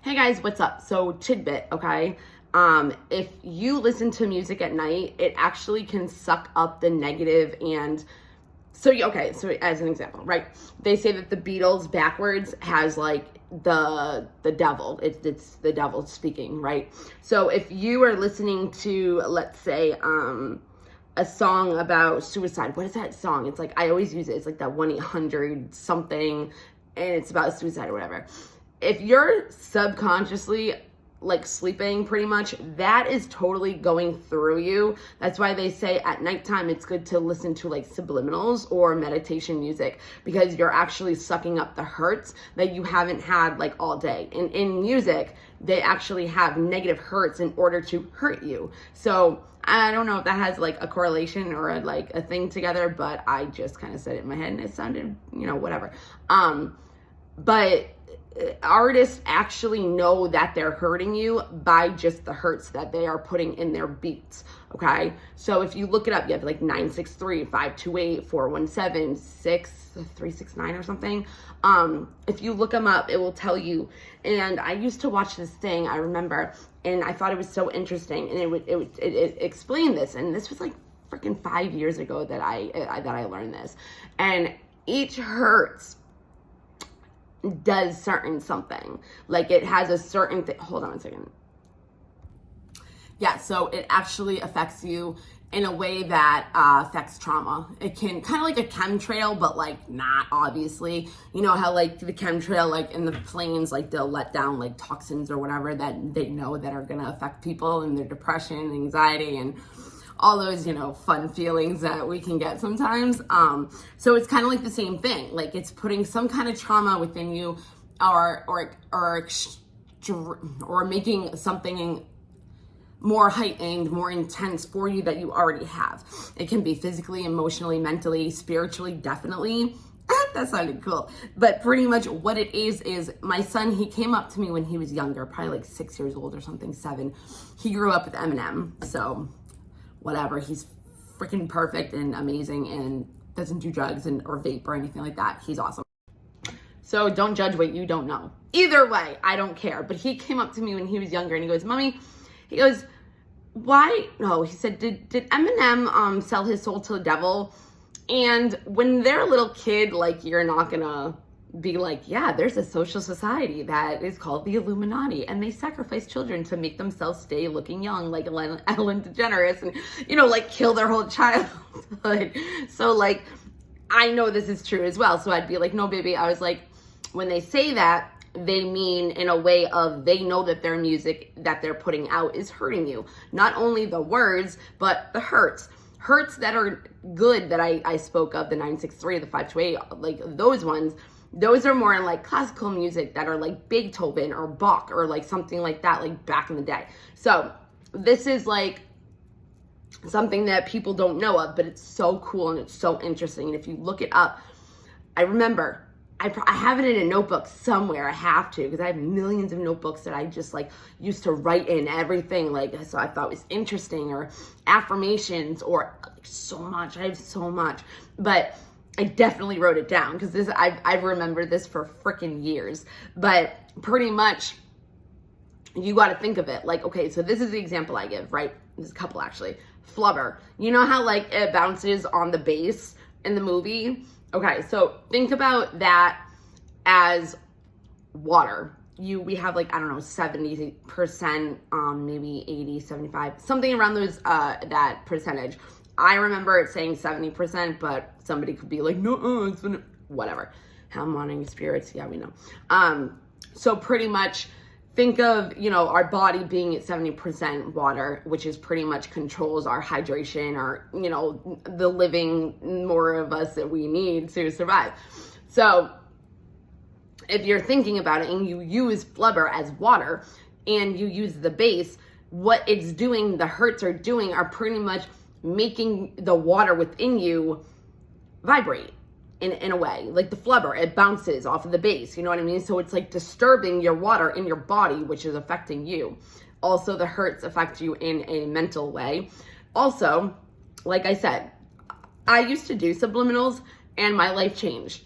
Hey guys, what's up? So TidBit, okay? If you listen to music at night, it actually can suck up the negative and so as an example, right? They say that the Beatles backwards has like the devil. It's the devil speaking, right? So if you are listening to, let's say, a song about suicide, what is that song? It's like, I always use it. It's like that 1-800 something, and it's about suicide or whatever. If you're subconsciously like sleeping pretty much, that is totally going through you. That's why they say at nighttime it's good to listen to like subliminals or meditation music, because you're actually sucking up the hertz that you haven't had like all day. And in music, they actually have negative hertz in order to hurt you. So I don't know if that has like a correlation or like a thing together, but I just kind of said it in my head and it sounded, whatever. But artists actually know that they're hurting you by just the hertz that they are putting in their beats, okay? So if you look it up, you have like 963, 528, 417, 369 or something. If you look them up, it will tell you. And I used to watch this thing, I remember, and I thought it was so interesting, and it explained this, and this was like freaking 5 years ago that I learned this. And each hertz does certain something, like it has a certain thing. Hold on a second. Yeah, so it actually affects you in a way that affects trauma. It can kind of like a chemtrail, but like not obviously. You know how like the chemtrail, like in the planes, like they'll let down like toxins or whatever that they know that are gonna affect people and their depression, anxiety, and all those, fun feelings that we can get sometimes. So it's kind of like the same thing. Like it's putting some kind of trauma within you or making something more heightened, more intense for you that you already have. It can be physically, emotionally, mentally, spiritually, definitely. That sounded cool. But pretty much what it is my son, he came up to me when he was younger, probably like 6 years old or something, 7. He grew up with Eminem. So whatever, he's freaking perfect and amazing and doesn't do drugs or vape or anything like that. He's awesome. So don't judge what you don't know. Either way, I don't care. But he came up to me when he was younger and he goes, Mommy, he goes, why? No, he said, did Eminem sell his soul to the devil? And when they're a little kid, like, you're not gonna be like, yeah, there's a social society that is called the Illuminati, and they sacrifice children to make themselves stay looking young, like Ellen DeGeneres, and like kill their whole childhood. So like, I know this is true as well. So I'd be like, no, baby. I was like, when they say that, they mean in a way of they know that their music that they're putting out is hurting you. Not only the words, but the hertz that are good that I spoke of, the 963, the 528, like those ones. Those are more in like classical music that are like Beethoven or Bach or like something like that, like back in the day. So this is like something that people don't know of, but it's so cool and it's so interesting. And if you look it up, I remember, I have it in a notebook somewhere. I have to, because I have millions of notebooks that I just like used to write in everything. Like, so I thought was interesting, or affirmations, or like so much. I have so much, but I definitely wrote it down because I've remembered this for freaking years. But pretty much, you got to think of it like, okay, so this is the example I give, right? There's a couple actually. Flubber. You know how like it bounces on the bass in the movie? Okay, so think about that as water. We have like, I don't know, 70%, maybe 80, 75, something around those, that percentage. I remember it saying 70%, but somebody could be like, no, it's been, whatever. Harmonic spirits, yeah, we know. So pretty much think of, our body being at 70% water, which is pretty much controls our hydration, or, the living more of us that we need to survive. So if you're thinking about it and you use flubber as water and you use the bass, what it's doing, the hertz are doing, are pretty much making the water within you vibrate in a way. Like the flubber, it bounces off of the bass, you know what I mean? So it's like disturbing your water in your body, which is affecting you. Also, the hertz affect you in a mental way. Also, like I said, I used to do subliminals and my life changed.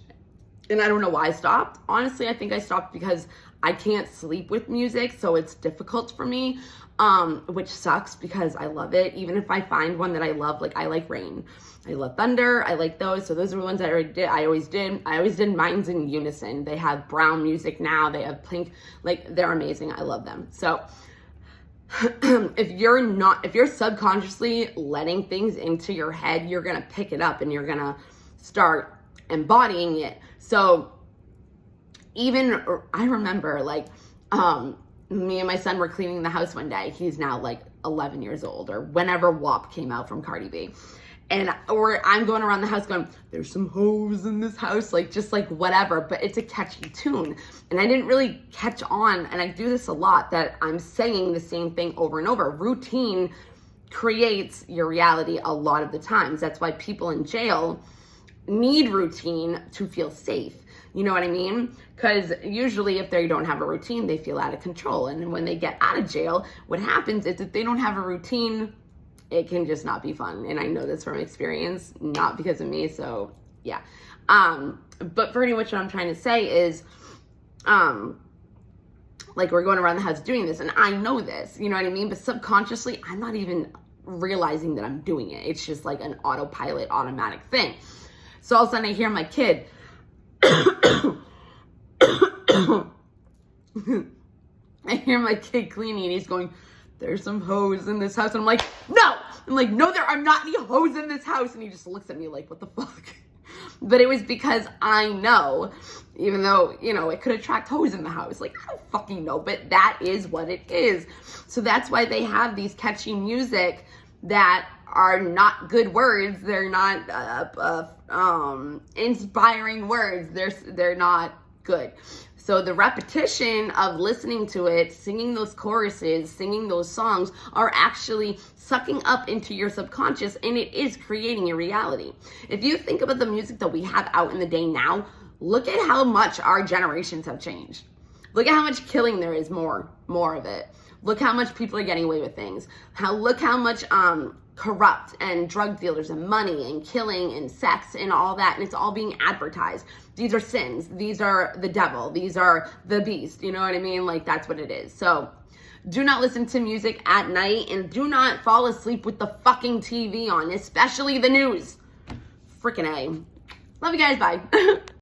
And I don't know why I stopped. Honestly, I think I stopped because I can't sleep with music, so it's difficult for me, which sucks because I love it. Even if I find one that I love, like I like Rain, I love Thunder, I like those. So those are the ones I already did. I always did mines in unison. They have brown music now. They have pink, like they're amazing. I love them. So if you're subconsciously letting things into your head, you're going to pick it up and you're going to start embodying it. So even I remember like, me and my son were cleaning the house one day. He's now like 11 years old, or whenever WAP came out from Cardi B. Or I'm going around the house going, there's some hoes in this house, like just like whatever, but it's a catchy tune. And I didn't really catch on, and I do this a lot, that I'm saying the same thing over and over. Routine creates your reality a lot of the times. That's why people in jail need routine to feel safe. You know what I mean? Because usually if they don't have a routine, they feel out of control. And when they get out of jail, what happens is if they don't have a routine, it can just not be fun. And I know this from experience, not because of me. So yeah. But pretty much what I'm trying to say is, like we're going around the house doing this and I know this, you know what I mean? But subconsciously, I'm not even realizing that I'm doing it. It's just like an autopilot, automatic thing. So all of a sudden I hear my kid, I hear my kid cleaning and he's going, there's some hoes in this house. And I'm like, no! I'm like, no, there are not any hoes in this house. And he just looks at me like, what the fuck? But it was because I know, even though, you know, it could attract hoes in the house. Like, I don't fucking know, but that is what it is. So that's why they have these catchy music that are not good words. They're not inspiring words. They're not good. So the repetition of listening to it, singing those choruses, singing those songs are actually sucking up into your subconscious, and it is creating your reality. If you think about the music that we have out in the day now, look at how much our generations have changed. Look at how much killing there is, more of it. Look how much people are getting away with things. Look how much corrupt and drug dealers and money and killing and sex and all that, and it's all being advertised. These are sins. These are the devil. These are the beast. You know what I mean? Like, that's what it is. So do not listen to music at night, and do not fall asleep with the fucking TV on, especially the news. Freaking A. Love you guys. Bye.